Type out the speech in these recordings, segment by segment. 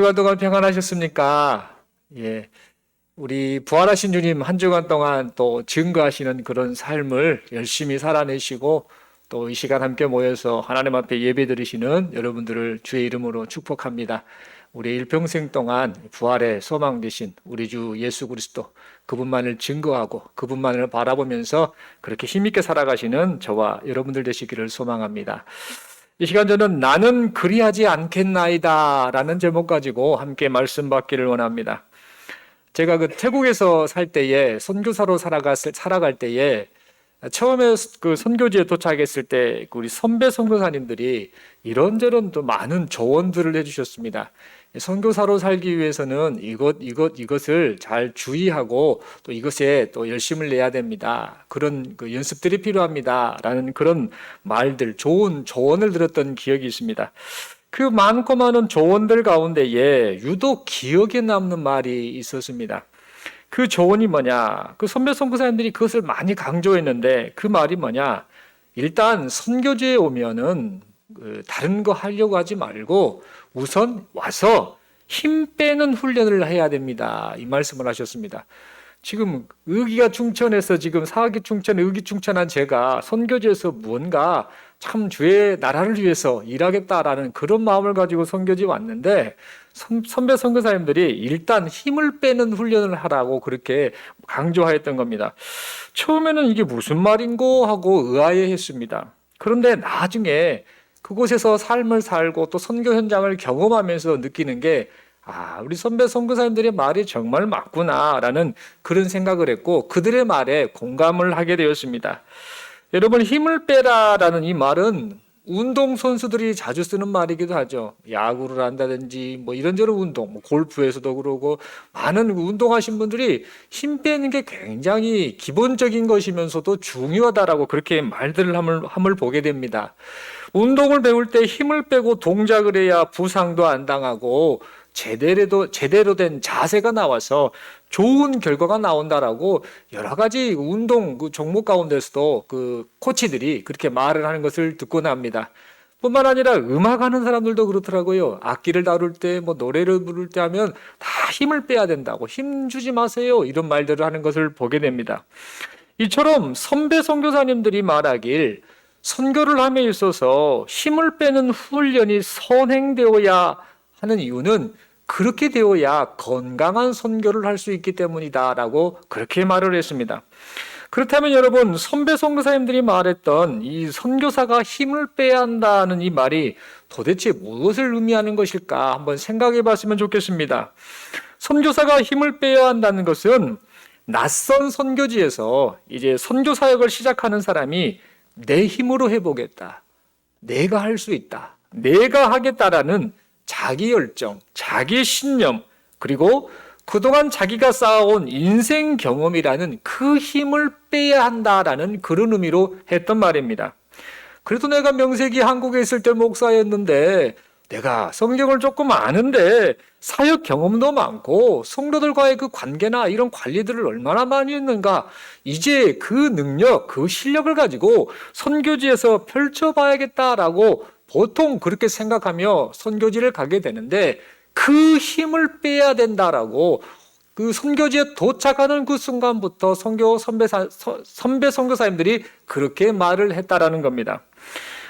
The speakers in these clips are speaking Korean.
주간 동안 평안하셨습니까? 예. 우리 부활하신 주님 한 주간 동안 또 증거하시는 그런 삶을 열심히 살아내시고 또 이 시간 함께 모여서 하나님 앞에 예배 드리시는 여러분들을 주의 이름으로 축복합니다. 우리 일평생 동안 부활의 소망 되신 우리 주 예수 그리스도 그분만을 증거하고 그분만을 바라보면서 그렇게 힘있게 살아가시는 저와 여러분들 되시기를 소망합니다. 이 시간 저는 나는 그리하지 않겠나이다 라는 제목 가지고 함께 말씀 받기를 원합니다. 제가 태국에서 살 때에 선교사로 살아갈 때에 처음에 그 선교지에 도착했을 때 우리 선배 선교사님들이 이런저런 또 많은 조언들을 해주셨습니다. 선교사로 살기 위해서는 이것을 잘 주의하고 또 이것에 또 열심을 내야 됩니다. 그런 그 연습들이 필요합니다. 라는 그런 말들, 좋은 조언을 들었던 기억이 있습니다. 그 많고 많은 조언들 가운데에 유독 기억에 남는 말이 있었습니다. 그 조언이 뭐냐? 그 선배 선교사님들이 그것을 많이 강조했는데 그 말이 뭐냐? 일단 선교지에 오면은 다른 거 하려고 하지 말고 우선 와서 힘 빼는 훈련을 해야 됩니다. 이 말씀을 하셨습니다. 지금 의기가 충천해서 지금 사기 충천, 의기 충천한 제가 선교지에서 무언가 참 주의 나라를 위해서 일하겠다라는 그런 마음을 가지고 선교지 왔는데 선배 선교사님들이 일단 힘을 빼는 훈련을 하라고 그렇게 강조하였던 겁니다. 처음에는 이게 무슨 말인고 하고 의아해했습니다. 그런데 나중에 그곳에서 삶을 살고 또 선교 현장을 경험하면서 느끼는 게 우리 선배 선교사님들의 말이 정말 맞구나라는 그런 생각을 했고 그들의 말에 공감을 하게 되었습니다. 여러분, 힘을 빼라라는 이 말은 운동선수들이 자주 쓰는 말이기도 하죠. 야구를 한다든지 뭐 이런저런 운동, 골프에서도 그러고 많은 운동하신 분들이 힘 빼는 게 굉장히 기본적인 것이면서도 중요하다라고 그렇게 말들을 함을 보게 됩니다. 운동을 배울 때 힘을 빼고 동작을 해야 부상도 안 당하고 제대로 된 자세가 나와서 좋은 결과가 나온다라고 여러 가지 운동 종목 가운데서도 그 코치들이 그렇게 말을 하는 것을 듣곤 합니다. 뿐만 아니라 음악하는 사람들도 그렇더라고요. 악기를 다룰 때 뭐 노래를 부를 때 하면 다 힘을 빼야 된다고 힘 주지 마세요 이런 말들을 하는 것을 보게 됩니다. 이처럼 선배 선교사님들이 말하길 선교를 함에 있어서 힘을 빼는 훈련이 선행되어야 하는 이유는 그렇게 되어야 건강한 선교를 할 수 있기 때문이다라고 그렇게 말을 했습니다. 그렇다면 여러분, 선배 선교사님들이 말했던 이 선교사가 힘을 빼야 한다는 이 말이 도대체 무엇을 의미하는 것일까 한번 생각해 봤으면 좋겠습니다. 선교사가 힘을 빼야 한다는 것은 낯선 선교지에서 이제 선교 사역을 시작하는 사람이 내 힘으로 해보겠다. 내가 할 수 있다. 내가 하겠다라는 자기 열정, 자기 신념, 그리고 그동안 자기가 쌓아온 인생 경험이라는 그 힘을 빼야 한다라는 그런 의미로 했던 말입니다. 그래도 내가 명색이 한국에 있을 때 목사였는데 내가 성경을 조금 아는데 사역 경험도 많고 성도들과의 그 관계나 이런 관리들을 얼마나 많이 했는가, 이제 그 능력, 그 실력을 가지고 선교지에서 펼쳐봐야겠다라고 보통 그렇게 생각하며 선교지를 가게 되는데 그 힘을 빼야 된다라고 그 선교지에 도착하는 그 순간부터 선배 선교사님들이 그렇게 말을 했다라는 겁니다.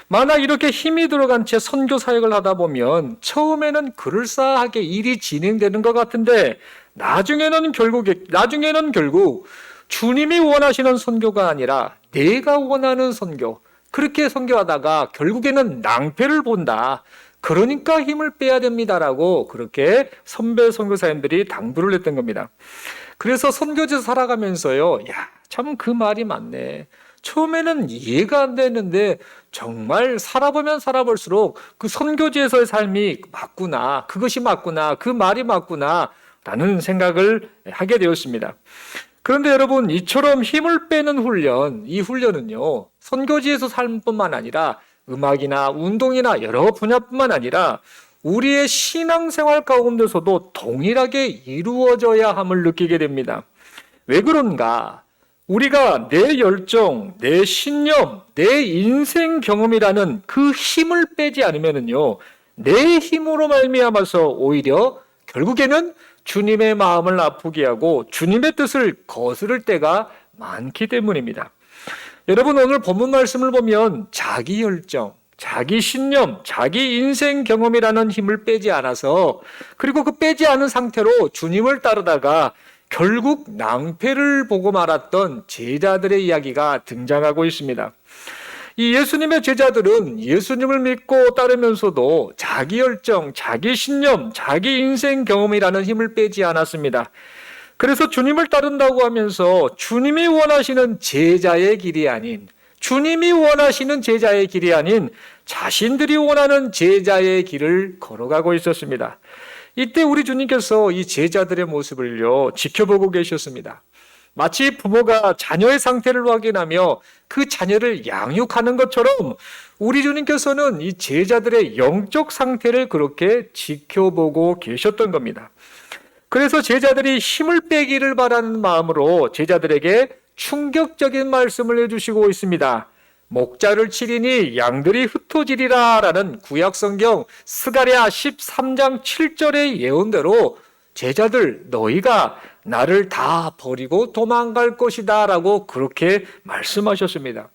만약 이렇게 힘이 들어간 채 선교 사역을 하다 보면 처음에는 그럴싸하게 일이 진행되는 것 같은데 나중에는 결국 주님이 원하시는 선교가 아니라 내가 원하는 선교, 그렇게 선교하다가 결국에는 낭패를 본다. 그러니까 힘을 빼야 됩니다라고 그렇게 선배 선교사님들이 당부를 했던 겁니다. 그래서 선교지에서 살아가면서요, 참 그 말이 맞네. 처음에는 이해가 안 되는데 정말 살아보면 살아볼수록 그 선교지에서의 삶이 맞구나, 그것이 맞구나, 그 말이 맞구나 라는 생각을 하게 되었습니다. 그런데 여러분, 이처럼 힘을 빼는 훈련, 이 훈련은요, 선교지에서 삶뿐만 아니라 음악이나 운동이나 여러 분야뿐만 아니라 우리의 신앙생활 가운데서도 동일하게 이루어져야 함을 느끼게 됩니다. 왜 그런가? 우리가 내 열정, 내 신념, 내 인생 경험이라는 그 힘을 빼지 않으면요, 내 힘으로 말미암아서 오히려 결국에는 주님의 마음을 아프게 하고 주님의 뜻을 거스를 때가 많기 때문입니다. 여러분, 오늘 본문 말씀을 보면 자기 열정, 자기 신념, 자기 인생 경험이라는 힘을 빼지 않아서, 그리고 그 빼지 않은 상태로 주님을 따르다가 결국 낭패를 보고 말았던 제자들의 이야기가 등장하고 있습니다. 이 예수님의 제자들은 예수님을 믿고 따르면서도 자기 열정, 자기 신념, 자기 인생 경험이라는 힘을 빼지 않았습니다. 그래서 주님을 따른다고 하면서 주님이 원하시는 제자의 길이 아닌, 주님이 원하시는 제자의 길이 아닌 자신들이 원하는 제자의 길을 걸어가고 있었습니다. 이때 우리 주님께서 이 제자들의 모습을요, 지켜보고 계셨습니다. 마치 부모가 자녀의 상태를 확인하며 그 자녀를 양육하는 것처럼 우리 주님께서는 이 제자들의 영적 상태를 그렇게 지켜보고 계셨던 겁니다. 그래서 제자들이 힘을 빼기를 바라는 마음으로 제자들에게 충격적인 말씀을 해주시고 있습니다. 목자를 치리니 양들이 흩어지리라 라는 구약성경 스가랴 13장 7절의 예언대로 제자들, 너희가 나를 다 버리고 도망갈 것이다 라고 그렇게 말씀하셨습니다.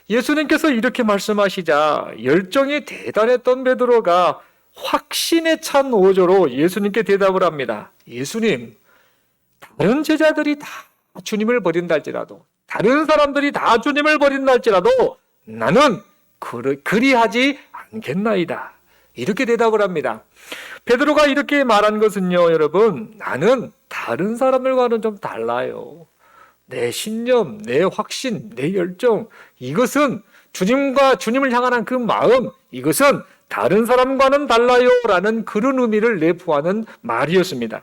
예수님께서 이렇게 말씀하시자 열정이 대단했던 베드로가 확신에 찬 어조로 예수님께 대답을 합니다. 예수님, 다른 제자들이 다 주님을 버린다 할지라도, 다른 사람들이 다 주님을 버린다 할지라도 나는 그리하지 않겠나이다. 이렇게 대답을 합니다. 베드로가 이렇게 말한 것은요, 여러분, 나는 다른 사람들과는 좀 달라요. 내 신념, 내 확신, 내 열정, 이것은 주님을 향한 그 마음, 이것은 다른 사람과는 달라요 라는 그런 의미를 내포하는 말이었습니다.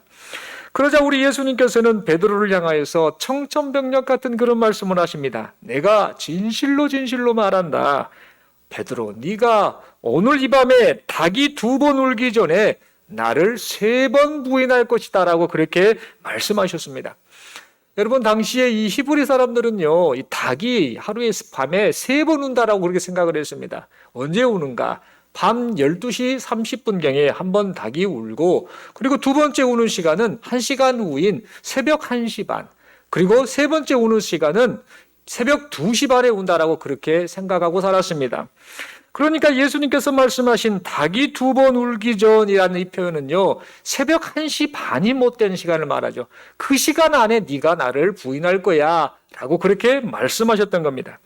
그러자 우리 예수님께서는 베드로를 향하여서 청천벽력 같은 그런 말씀을 하십니다. 내가 진실로 진실로 말한다. 베드로, 네가 오늘 이 밤에 닭이 2번 울기 전에 나를 3번 부인할 것이다 라고 그렇게 말씀하셨습니다. 여러분, 당시에 이 히브리 사람들은요, 이 닭이 밤에 3번 운다라고 그렇게 생각을 했습니다. 언제 우는가? 밤 12시 30분경에 한 번 닭이 울고, 그리고 두 번째 우는 시간은 1시간 후인 새벽 1시 반, 그리고 세 번째 우는 시간은 새벽 2시 반에 운다라고 그렇게 생각하고 살았습니다. 그러니까 예수님께서 말씀하신 닭이 2번 울기 전이라는 이 표현은요, 새벽 1시 반이 못된 시간을 말하죠. 그 시간 안에 네가 나를 부인할 거야 라고 그렇게 말씀하셨던 겁니다.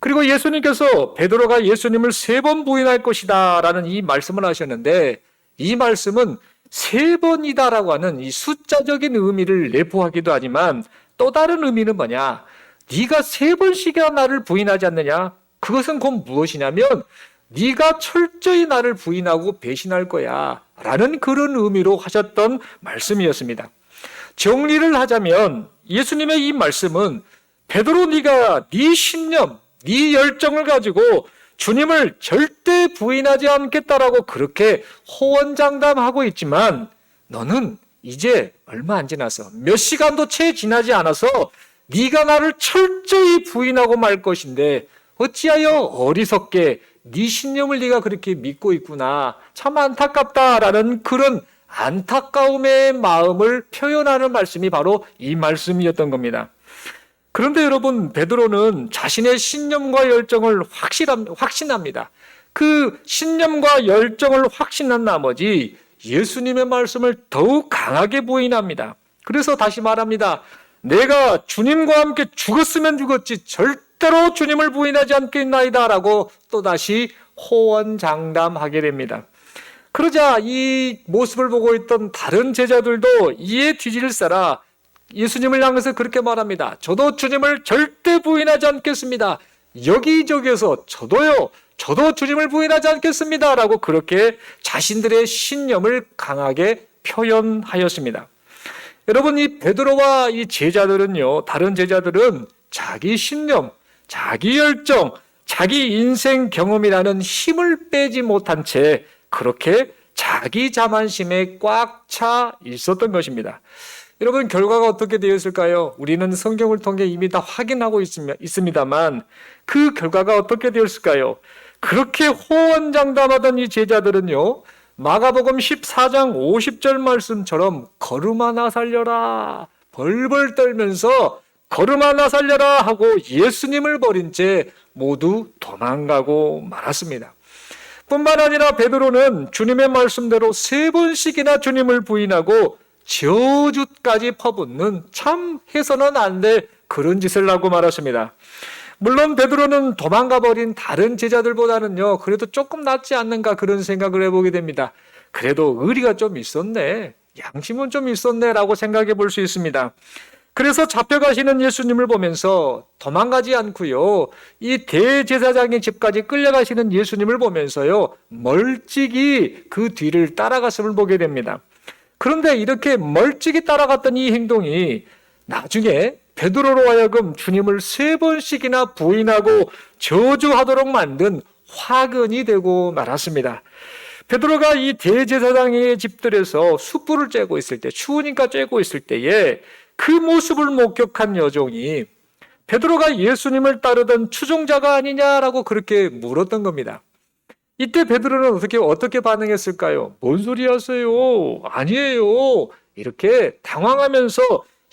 그리고 예수님께서 베드로가 예수님을 3번 부인할 것이다 라는 이 말씀을 하셨는데, 이 말씀은 3번이다 라고 하는 이 숫자적인 의미를 내포하기도 하지만 또 다른 의미는 뭐냐? 네가 3번씩이나 나를 부인하지 않느냐? 그것은 곧 무엇이냐면 네가 철저히 나를 부인하고 배신할 거야 라는 그런 의미로 하셨던 말씀이었습니다. 정리를 하자면 예수님의 이 말씀은 베드로, 네가 네 신념, 네 열정을 가지고 주님을 절대 부인하지 않겠다라고 그렇게 호언장담하고 있지만 너는 이제 얼마 안 지나서 몇 시간도 채 지나지 않아서 네가 나를 철저히 부인하고 말 것인데 어찌하여 어리석게 네 신념을 네가 그렇게 믿고 있구나, 참 안타깝다라는 그런 안타까움의 마음을 표현하는 말씀이 바로 이 말씀이었던 겁니다. 그런데 여러분, 베드로는 자신의 신념과 열정을 확신합니다. 그 신념과 열정을 확신한 나머지 예수님의 말씀을 더욱 강하게 부인합니다. 그래서 다시 말합니다. 내가 주님과 함께 죽었으면 죽었지 절대로 주님을 부인하지 않겠나이다 라고 또다시 호언장담하게 됩니다. 그러자 이 모습을 보고 있던 다른 제자들도 이에 뒤질 살아 예수님을 향해서 그렇게 말합니다. 저도 주님을 절대 부인하지 않겠습니다. 여기저기에서 저도 주님을 부인하지 않겠습니다 라고 그렇게 자신들의 신념을 강하게 표현하였습니다. 여러분, 이 베드로와 이 제자들은요, 다른 제자들은 자기 신념, 자기 열정, 자기 인생 경험이라는 힘을 빼지 못한 채 그렇게 자기 자만심에 꽉 차 있었던 것입니다. 여러분, 결과가 어떻게 되었을까요? 우리는 성경을 통해 이미 다 확인하고 있습니다만 그 결과가 어떻게 되었을까요? 그렇게 호언장담하던 이 제자들은요, 마가복음 14장 50절 말씀처럼 걸음 하나 살려라, 벌벌 떨면서 걸음 하나 살려라 하고 예수님을 버린 채 모두 도망가고 말았습니다. 뿐만 아니라 베드로는 주님의 말씀대로 3번씩이나 주님을 부인하고 저주까지 퍼붓는 참 해서는 안 될 그런 짓을 하고 말았습니다. 물론 베드로는 도망가 버린 다른 제자들보다는요, 그래도 조금 낫지 않는가 그런 생각을 해보게 됩니다. 그래도 의리가 좀 있었네, 양심은 좀 있었네 라고 생각해 볼 수 있습니다. 그래서 잡혀가시는 예수님을 보면서 도망가지 않고요, 이 대제사장의 집까지 끌려가시는 예수님을 보면서요, 멀찍이 그 뒤를 따라갔음을 보게 됩니다. 그런데 이렇게 멀찍이 따라갔던 이 행동이 나중에 베드로로 하여금 주님을 3번씩이나 부인하고 저주하도록 만든 화근이 되고 말았습니다. 베드로가 이 대제사장의 집들에서 숯불을 쬐고 있을 때, 추우니까 쬐고 있을 때에 그 모습을 목격한 여종이 베드로가 예수님을 따르던 추종자가 아니냐라고 그렇게 물었던 겁니다. 이때 베드로는 어떻게 반응했을까요? 뭔 소리 하세요? 아니에요. 이렇게 당황하면서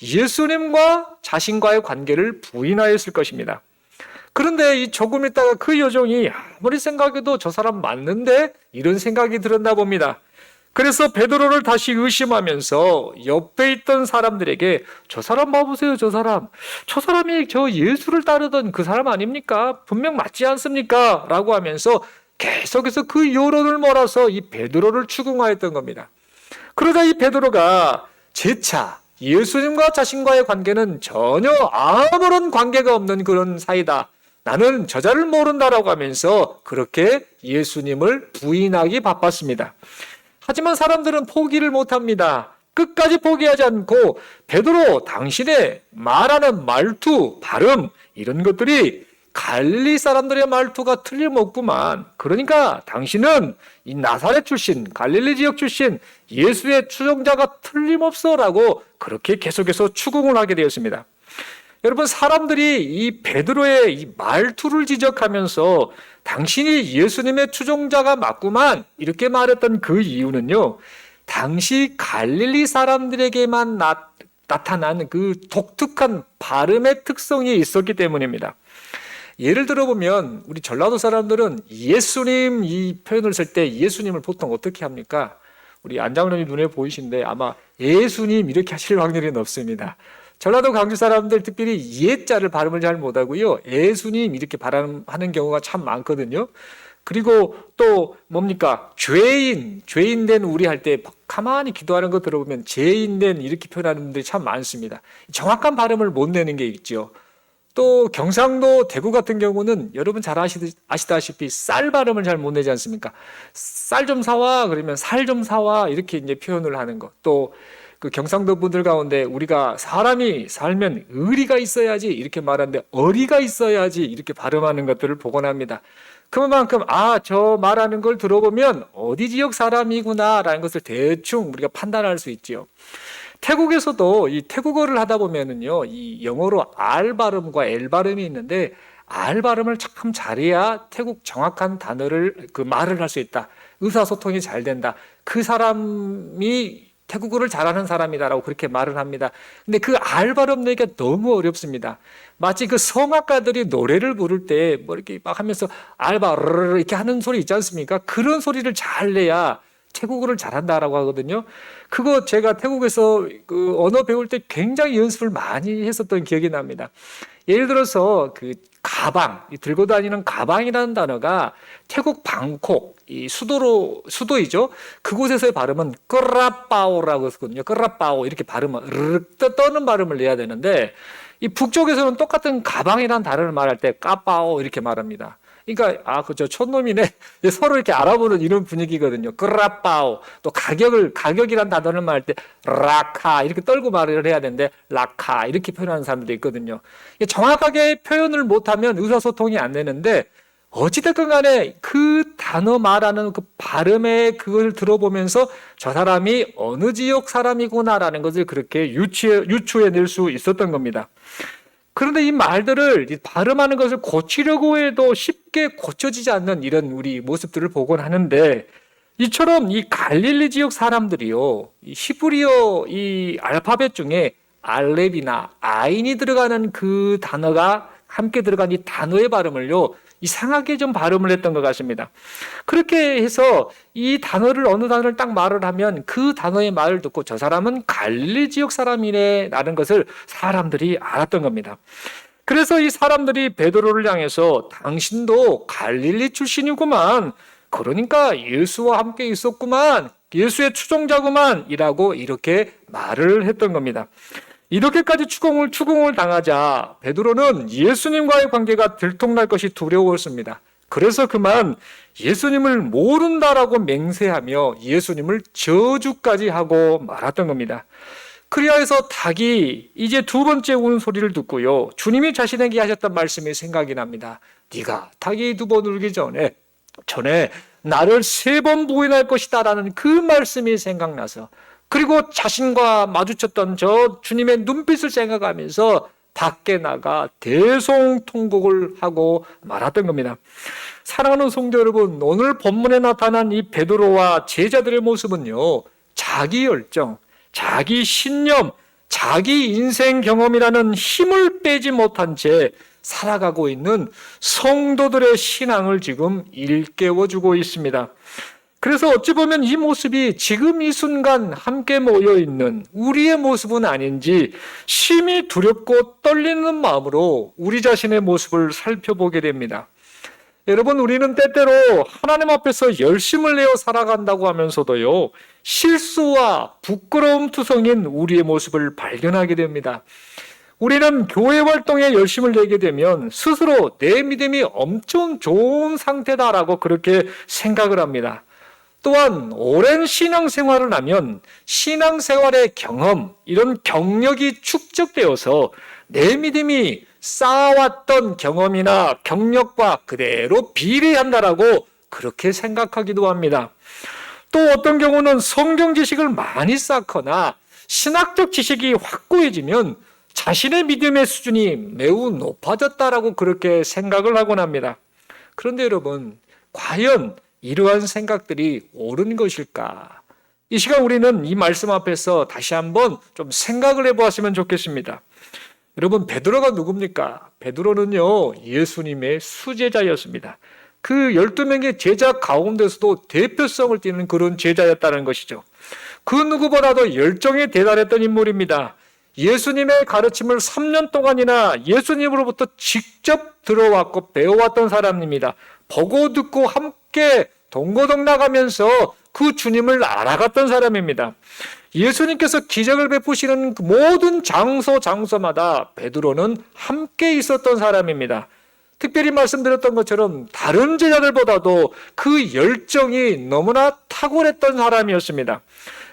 예수님과 자신과의 관계를 부인하였을 것입니다. 그런데 이 조금 있다가 그 여종이 아무리 생각해도 저 사람 맞는데? 이런 생각이 들었나 봅니다. 그래서 베드로를 다시 의심하면서 옆에 있던 사람들에게 저 사람 봐보세요, 저 사람이 저 예수를 따르던 그 사람 아닙니까? 분명 맞지 않습니까? 라고 하면서 계속해서 그 여론을 몰아서 이 베드로를 추궁하였던 겁니다. 그러자 이 베드로가 재차 예수님과 자신과의 관계는 전혀 아무런 관계가 없는 그런 사이다, 나는 저자를 모른다라고 하면서 그렇게 예수님을 부인하기 바빴습니다. 하지만 사람들은 포기를 못합니다. 끝까지 포기하지 않고 베드로, 당신의 말하는 말투, 발음 이런 것들이 갈릴리 사람들의 말투가 틀림없구만. 그러니까 당신은 이 나사렛 출신, 갈릴리 지역 출신 예수의 추종자가 틀림없어라고 그렇게 계속해서 추궁을 하게 되었습니다. 여러분, 사람들이 이 베드로의 이 말투를 지적하면서 당신이 예수님의 추종자가 맞구만 이렇게 말했던 그 이유는요, 당시 갈릴리 사람들에게만 나타난 그 독특한 발음의 특성이 있었기 때문입니다. 예를 들어보면 우리 전라도 사람들은 예수님 이 표현을 쓸 때 예수님을 보통 어떻게 합니까? 우리 안장로님 눈에 보이신데 아마 예수님 이렇게 하실 확률이 높습니다. 전라도 광주 사람들 특별히 예자를 발음을 잘 못하고요, 예수님 이렇게 발음하는 경우가 참 많거든요. 그리고 또 뭡니까? 죄인된 우리 할 때 가만히 기도하는 거 들어보면 죄인된 이렇게 표현하는 분들이 참 많습니다. 정확한 발음을 못 내는 게 있죠. 또 경상도 대구 같은 경우는 여러분 잘 아시다시피 쌀 발음을 잘 못 내지 않습니까? 쌀 좀 사와 그러면 살 좀 사와 이렇게 이제 표현을 하는 것. 또 그 경상도 분들 가운데 우리가 사람이 살면 의리가 있어야지 이렇게 말하는데 어리가 있어야지 이렇게 발음하는 것들을 보곤 합니다. 그만큼 저 말하는 걸 들어보면 어디 지역 사람이구나라는 것을 대충 우리가 판단할 수 있지요. 태국에서도 이 태국어를 하다 보면은요, 이 영어로 R 발음과 L 발음이 있는데 R 발음을 참 잘해야 태국 정확한 단어를 말을 할 수 있다. 의사소통이 잘 된다. 그 사람이 태국어를 잘하는 사람이다라고 그렇게 말을 합니다. 근데 그 R 발음 내기가 너무 어렵습니다. 마치 그 성악가들이 노래를 부를 때 뭐 이렇게 막 하면서 알바 이렇게 하는 소리 있지 않습니까? 그런 소리를 잘 내야 태국어를 잘한다라고 하거든요. 그거 제가 태국에서 그 언어 배울 때 굉장히 연습을 많이 했었던 기억이 납니다. 예를 들어서 그 가방, 들고 다니는 가방이라는 단어가 태국 방콕, 이 수도이죠. 그곳에서의 발음은 끄라빠오라고 했거든요. 끄라빠오 이렇게 발음을 떠는 발음을 내야 되는데 이 북쪽에서는 똑같은 가방이라는 단어를 말할 때 까빠오 이렇게 말합니다. 그러니까 그저 촌놈이네 서로 이렇게 알아보는 이런 분위기거든요. 끄라빠오. 또 가격이란 단어를 말할 때 라카 이렇게 떨고 말을 해야 되는데 라카 이렇게 표현하는 사람들도 있거든요. 정확하게 표현을 못하면 의사소통이 안 되는데 어찌됐건 간에 그 단어 말하는 그 발음의 그걸 들어보면서 저 사람이 어느 지역 사람이구나라는 것을 그렇게 유추해낼 수 있었던 겁니다. 그런데 이 말들을 발음하는 것을 고치려고 해도 쉽게 고쳐지지 않는 이런 우리 모습들을 보곤 하는데, 이처럼 이 갈릴리 지역 사람들이요, 이 히브리어 이 알파벳 중에 알렙이나 아인이 들어가는 그 단어가 함께 들어간 이 단어의 발음을요, 이상하게 좀 발음을 했던 것 같습니다. 그렇게 해서 이 단어를, 어느 단어를 딱 말을 하면 그 단어의 말을 듣고 저 사람은 갈릴리 지역 사람이네 라는 것을 사람들이 알았던 겁니다. 그래서 이 사람들이 베드로를 향해서 당신도 갈릴리 출신이구만, 그러니까 예수와 함께 있었구만, 예수의 추종자구만 이라고 이렇게 말을 했던 겁니다. 이렇게까지 추궁을 당하자 베드로는 예수님과의 관계가 들통날 것이 두려웠습니다. 그래서 그만 예수님을 모른다라고 맹세하며 예수님을 저주까지 하고 말았던 겁니다. 그리하여서 닭이 이제 두 번째 우는 소리를 듣고요, 주님이 자신에게 하셨던 말씀이 생각이 납니다. 네가 닭이 두 번 울기 전에 나를 3번 부인할 것이다 라는 그 말씀이 생각나서, 그리고 자신과 마주쳤던 저 주님의 눈빛을 생각하면서 밖에 나가 대성통곡을 하고 말았던 겁니다. 사랑하는 성도 여러분, 오늘 본문에 나타난 이 베드로와 제자들의 모습은요, 자기 열정, 자기 신념, 자기 인생 경험이라는 힘을 빼지 못한 채 살아가고 있는 성도들의 신앙을 지금 일깨워주고 있습니다. 그래서 어찌 보면 이 모습이 지금 이 순간 함께 모여있는 우리의 모습은 아닌지 심히 두렵고 떨리는 마음으로 우리 자신의 모습을 살펴보게 됩니다. 여러분, 우리는 때때로 하나님 앞에서 열심을 내어 살아간다고 하면서도요, 실수와 부끄러움 투성인 우리의 모습을 발견하게 됩니다. 우리는 교회 활동에 열심을 내게 되면 스스로 내 믿음이 엄청 좋은 상태다라고 그렇게 생각을 합니다. 또한 오랜 신앙생활을 하면 신앙생활의 경험, 이런 경력이 축적되어서 내 믿음이 쌓아왔던 경험이나 경력과 그대로 비례한다라고 그렇게 생각하기도 합니다. 또 어떤 경우는 성경 지식을 많이 쌓거나 신학적 지식이 확고해지면 자신의 믿음의 수준이 매우 높아졌다라고 그렇게 생각을 하곤 합니다. 그런데 여러분, 과연 이러한 생각들이 옳은 것일까? 이 시간 우리는 이 말씀 앞에서 다시 한번 좀 생각을 해보았으면 좋겠습니다. 여러분, 베드로가 누굽니까? 베드로는요, 예수님의 수제자였습니다. 그 12명의 제자 가운데서도 대표성을 띠는 그런 제자였다는 것이죠. 그 누구보다도 열정에 대단했던 인물입니다. 예수님의 가르침을 3년 동안이나 예수님으로부터 직접 들어왔고 배워왔던 사람입니다. 보고 듣고 함께 동고동락하면서 그 주님을 알아갔던 사람입니다. 예수님께서 기적을 베푸시는 모든 장소마다 베드로는 함께 있었던 사람입니다. 특별히 말씀드렸던 것처럼 다른 제자들보다도 그 열정이 너무나 탁월했던 사람이었습니다.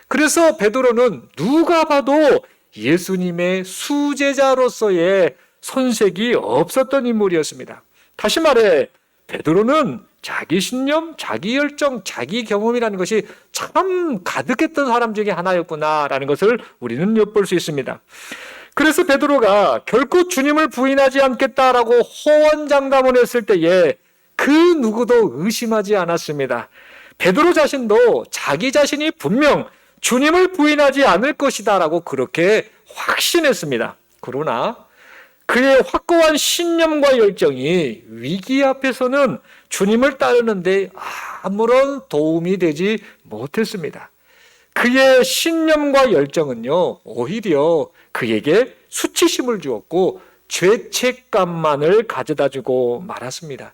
그래서 베드로는 누가 봐도 예수님의 수제자로서의 손색이 없었던 인물이었습니다. 다시 말해 베드로는 자기 신념, 자기 열정, 자기 경험이라는 것이 참 가득했던 사람 중에 하나였구나라는 것을 우리는 엿볼 수 있습니다. 그래서 베드로가 결코 주님을 부인하지 않겠다라고 호언장담을 했을 때에 그 누구도 의심하지 않았습니다. 베드로 자신도 자기 자신이 분명 주님을 부인하지 않을 것이다라고 그렇게 확신했습니다. 그러나 그의 확고한 신념과 열정이 위기 앞에서는 주님을 따르는데 아무런 도움이 되지 못했습니다. 그의 신념과 열정은요, 오히려 그에게 수치심을 주었고 죄책감만을 가져다 주고 말았습니다.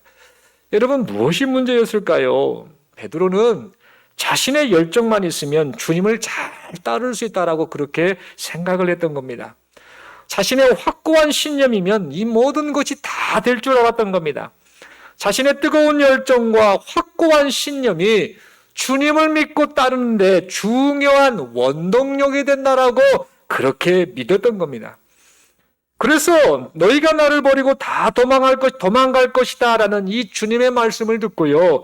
여러분, 무엇이 문제였을까요? 베드로는 자신의 열정만 있으면 주님을 잘 따를 수 있다라고 그렇게 생각을 했던 겁니다. 자신의 확고한 신념이면 이 모든 것이 다 될 줄 알았던 겁니다. 자신의 뜨거운 열정과 확고한 신념이 주님을 믿고 따르는데 중요한 원동력이 된다라고 그렇게 믿었던 겁니다. 그래서 너희가 나를 버리고 다 도망갈 것이다 라는 이 주님의 말씀을 듣고요,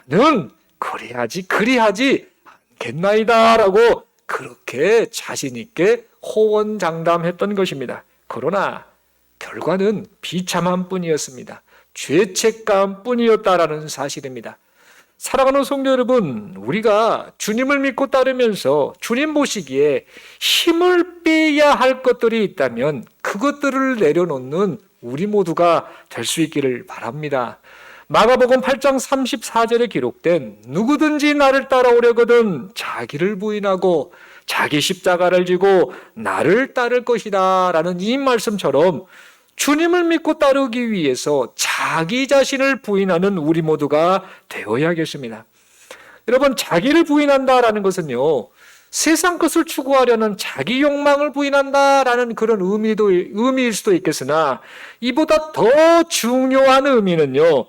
나는 그리하지 않겠나이다 라고 그렇게 자신 있게 호언장담했던 것입니다. 그러나 결과는 비참한 뿐이었습니다. 죄책감 뿐이었다라는 사실입니다. 사랑하는 성도 여러분, 우리가 주님을 믿고 따르면서 주님 보시기에 힘을 빼야 할 것들이 있다면 그것들을 내려놓는 우리 모두가 될 수 있기를 바랍니다. 마가복음 8장 34절에 기록된 누구든지 나를 따라오려거든 자기를 부인하고 자기 십자가를 지고 나를 따를 것이다 라는 이 말씀처럼 주님을 믿고 따르기 위해서 자기 자신을 부인하는 우리 모두가 되어야겠습니다. 여러분, 자기를 부인한다라는 것은요, 세상 것을 추구하려는 자기 욕망을 부인한다라는 그런 의미일 수도 있겠으나 이보다 더 중요한 의미는요,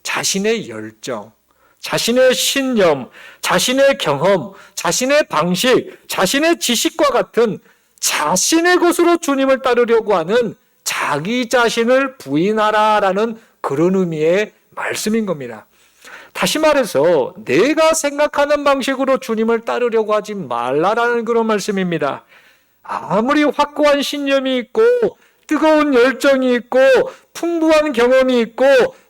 자신의 열정, 자신의 신념, 자신의 경험, 자신의 방식, 자신의 지식과 같은 자신의 것으로 주님을 따르려고 하는 자기 자신을 부인하라라는 그런 의미의 말씀인 겁니다. 다시 말해서 내가 생각하는 방식으로 주님을 따르려고 하지 말라라는 그런 말씀입니다. 아무리 확고한 신념이 있고 뜨거운 열정이 있고 풍부한 경험이 있고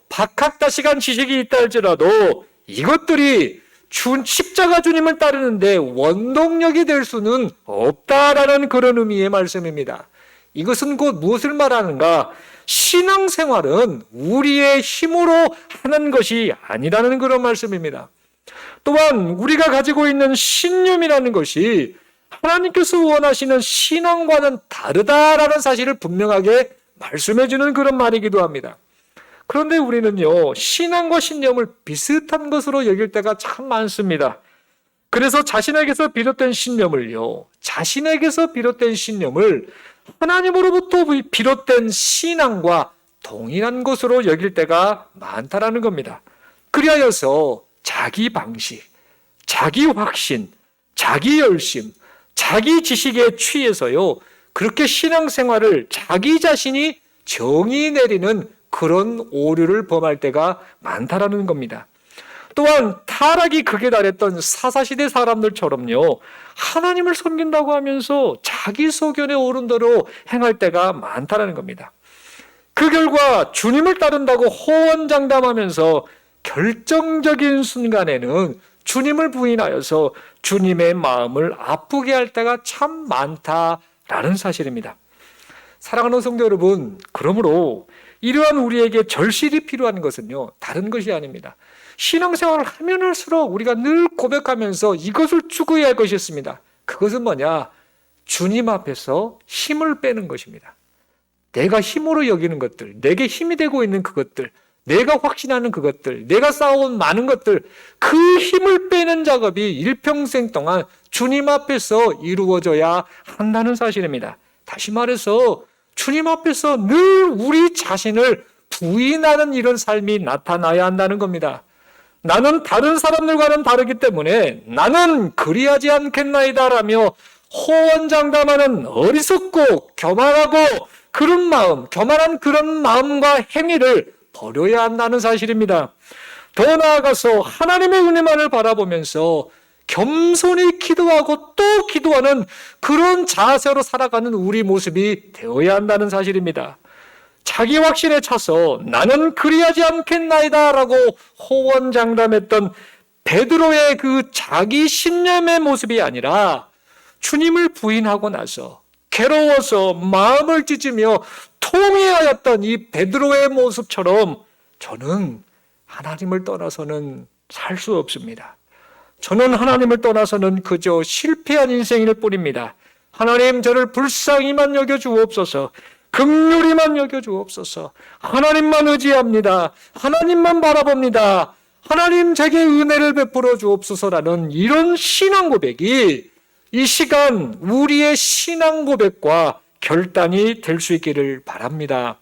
박학다식한 지식이 있다 할지라도 이것들이 십자가 주님을 따르는데 원동력이 될 수는 없다라는 그런 의미의 말씀입니다. 이것은 곧 무엇을 말하는가? 신앙생활은 우리의 힘으로 하는 것이 아니라는 그런 말씀입니다. 또한 우리가 가지고 있는 신념이라는 것이 하나님께서 원하시는 신앙과는 다르다라는 사실을 분명하게 말씀해 주는 그런 말이기도 합니다. 그런데 우리는요, 신앙과 신념을 비슷한 것으로 여길 때가 참 많습니다. 그래서 자신에게서 비롯된 신념을 하나님으로부터 비롯된 신앙과 동일한 것으로 여길 때가 많다라는 겁니다. 그리하여서 자기 방식, 자기 확신, 자기 열심, 자기 지식에 취해서요, 그렇게 신앙생활을 자기 자신이 정의 내리는 그런 오류를 범할 때가 많다라는 겁니다. 또한 타락이 극에 달했던 사사시대 사람들처럼요, 하나님을 섬긴다고 하면서 자기 소견에 오른 대로 행할 때가 많다라는 겁니다. 그 결과 주님을 따른다고 호언장담하면서 결정적인 순간에는 주님을 부인하여서 주님의 마음을 아프게 할 때가 참 많다라는 사실입니다. 사랑하는 성도 여러분, 그러므로 이러한 우리에게 절실히 필요한 것은요, 다른 것이 아닙니다. 신앙생활을 하면 할수록 우리가 늘 고백하면서 이것을 추구해야 할 것이 있습니다. 그것은 뭐냐? 주님 앞에서 힘을 빼는 것입니다. 내가 힘으로 여기는 것들, 내게 힘이 되고 있는 그것들, 내가 확신하는 그것들, 내가 쌓아온 많은 것들, 그 힘을 빼는 작업이 일평생 동안 주님 앞에서 이루어져야 한다는 사실입니다. 다시 말해서 주님 앞에서 늘 우리 자신을 부인하는 이런 삶이 나타나야 한다는 겁니다. 나는 다른 사람들과는 다르기 때문에 나는 그리하지 않겠나이다라며 호언장담하는 어리석고 교만하고 그런 마음, 교만한 그런 마음과 행위를 버려야 한다는 사실입니다. 더 나아가서 하나님의 은혜만을 바라보면서 겸손히 기도하고 또 기도하는 그런 자세로 살아가는 우리 모습이 되어야 한다는 사실입니다. 자기 확신에 차서 나는 그리하지 않겠나이다 라고 호언장담했던 베드로의 그 자기 신념의 모습이 아니라 주님을 부인하고 나서 괴로워서 마음을 찢으며 통회하였던 이 베드로의 모습처럼 저는 하나님을 떠나서는 살 수 없습니다. 저는 하나님을 떠나서는 그저 실패한 인생일 뿐입니다. 하나님, 저를 불쌍히만 여겨주옵소서. 긍휼히만 여겨주옵소서. 하나님만 의지합니다. 하나님만 바라봅니다. 하나님, 제게 은혜를 베풀어 주옵소서라는 이런 신앙 고백이 이 시간 우리의 신앙 고백과 결단이 될 수 있기를 바랍니다.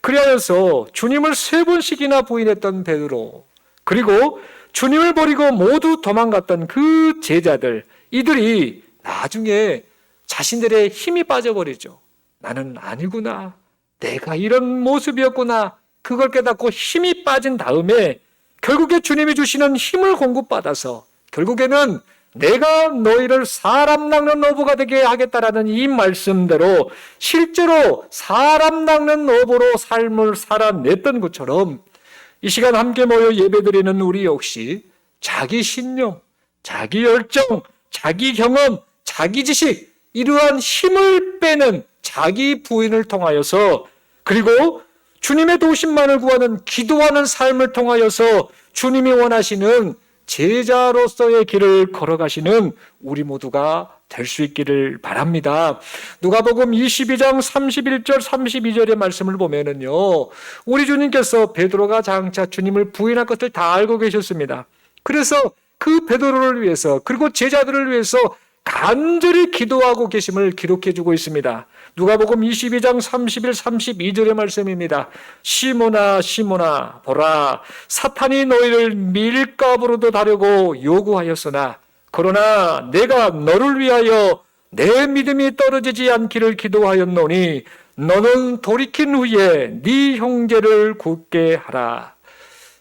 그리하여서 주님을 3번씩이나 부인했던 베드로, 그리고 주님을 버리고 모두 도망갔던 그 제자들, 이들이 나중에 자신들의 힘이 빠져버리죠. 나는 아니구나, 내가 이런 모습이었구나, 그걸 깨닫고 힘이 빠진 다음에 결국에 주님이 주시는 힘을 공급받아서 결국에는 내가 너희를 사람 낚는 어부가 되게 하겠다라는 이 말씀대로 실제로 사람 낚는 어부로 삶을 살아냈던 것처럼 이 시간 함께 모여 예배드리는 우리 역시 자기 신념, 자기 열정, 자기 경험, 자기 지식, 이러한 힘을 빼는 자기 부인을 통하여서, 그리고 주님의 도심만을 구하는 기도하는 삶을 통하여서 주님이 원하시는 제자로서의 길을 걸어가시는 우리 모두가 될 수 있기를 바랍니다. 누가복음 22장 31절 32절의 말씀을 보면은요, 우리 주님께서 베드로가 장차 주님을 부인할 것을 다 알고 계셨습니다. 그래서 그 베드로를 위해서, 그리고 제자들을 위해서 간절히 기도하고 계심을 기록해 주고 있습니다. 누가복음 22장 31, 32절의 말씀입니다. 시몬아 시몬아 보라, 사탄이 너희를 밀가부로도 다려고 요구하였으나 그러나 내가 너를 위하여 내 믿음이 떨어지지 않기를 기도하였노니 너는 돌이킨 후에 네 형제를 굳게 하라.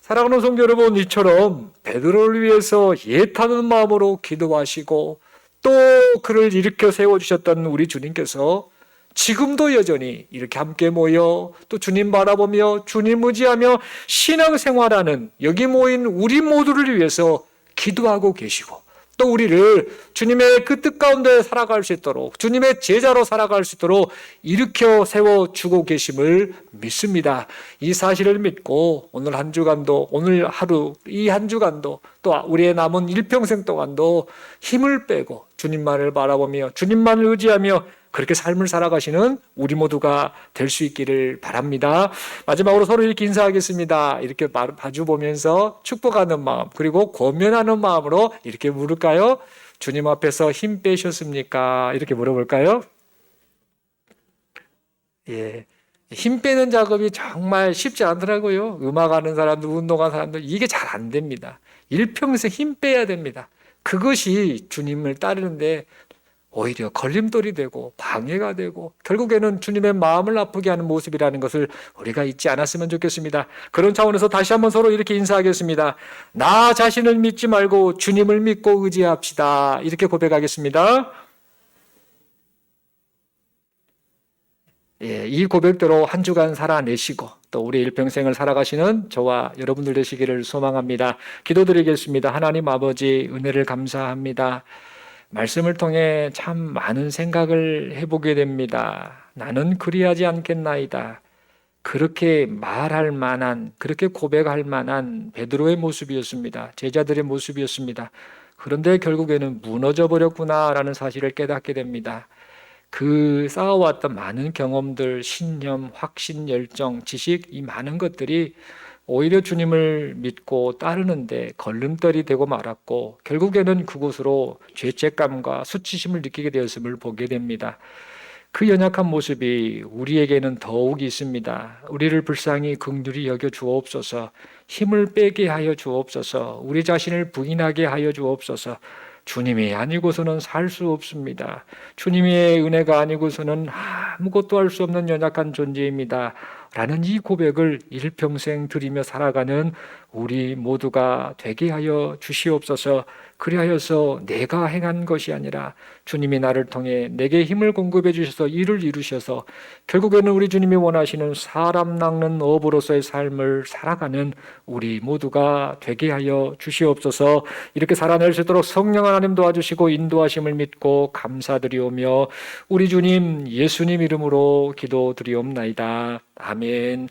사랑하는 성도 여러분, 이처럼 베드로를 위해서 애타는 마음으로 기도하시고 또 그를 일으켜 세워주셨던 우리 주님께서 지금도 여전히 이렇게 함께 모여 또 주님 바라보며 주님 의지하며 신앙생활하는 여기 모인 우리 모두를 위해서 기도하고 계시고, 또 우리를 주님의 그 뜻 가운데 살아갈 수 있도록, 주님의 제자로 살아갈 수 있도록 일으켜 세워주고 계심을 믿습니다. 이 사실을 믿고 오늘 한 주간도, 오늘 하루 이 한 주간도 또 우리의 남은 일평생 동안도 힘을 빼고 주님만을 바라보며 주님만을 의지하며 그렇게 삶을 살아가시는 우리 모두가 될 수 있기를 바랍니다. 마지막으로 서로 이렇게 인사하겠습니다. 이렇게 마주 보면서 축복하는 마음, 그리고 권면하는 마음으로 이렇게 물을까요? 주님 앞에서 힘 빼셨습니까? 이렇게 물어볼까요? 예. 힘 빼는 작업이 정말 쉽지 않더라고요. 음악하는 사람들, 운동하는 사람들, 이게 잘 안 됩니다. 일평생 힘 빼야 됩니다. 그것이 주님을 따르는데 오히려 걸림돌이 되고 방해가 되고 결국에는 주님의 마음을 아프게 하는 모습이라는 것을 우리가 잊지 않았으면 좋겠습니다. 그런 차원에서 다시 한번 서로 이렇게 인사하겠습니다. 나 자신을 믿지 말고 주님을 믿고 의지합시다. 이렇게 고백하겠습니다. 예, 이 고백대로 한 주간 살아내시고 또 우리 일평생을 살아가시는 저와 여러분들 되시기를 소망합니다. 기도드리겠습니다. 하나님 아버지, 은혜를 감사합니다. 말씀을 통해 참 많은 생각을 해보게 됩니다. 나는 그리하지 않겠나이다. 그렇게 말할 만한, 그렇게 고백할 만한 베드로의 모습이었습니다. 제자들의 모습이었습니다. 그런데 결국에는 무너져 버렸구나라는 사실을 깨닫게 됩니다. 그 쌓아왔던 많은 경험들, 신념, 확신, 열정, 지식, 이 많은 것들이 오히려 주님을 믿고 따르는데 걸림돌이 되고 말았고 결국에는 그곳으로 죄책감과 수치심을 느끼게 되었음을 보게 됩니다. 그 연약한 모습이 우리에게는 더욱 있습니다. 우리를 불쌍히 긍휼히 여겨 주옵소서. 힘을 빼게 하여 주옵소서. 우리 자신을 부인하게 하여 주옵소서. 주님이 아니고서는 살 수 없습니다. 주님의 은혜가 아니고서는 아무것도 할 수 없는 연약한 존재입니다. 라는 이 고백을 일평생 드리며 살아가는 우리 모두가 되게 하여 주시옵소서. 그리하여서 내가 행한 것이 아니라 주님이 나를 통해 내게 힘을 공급해 주셔서 일을 이루셔서 결국에는 우리 주님이 원하시는 사람 낚는 어부로서의 삶을 살아가는 우리 모두가 되게 하여 주시옵소서. 이렇게 살아낼 수 있도록 성령 하나님 도와주시고 인도하심을 믿고 감사드리오며 우리 주님 예수님 이름으로 기도드리옵나이다. 아멘.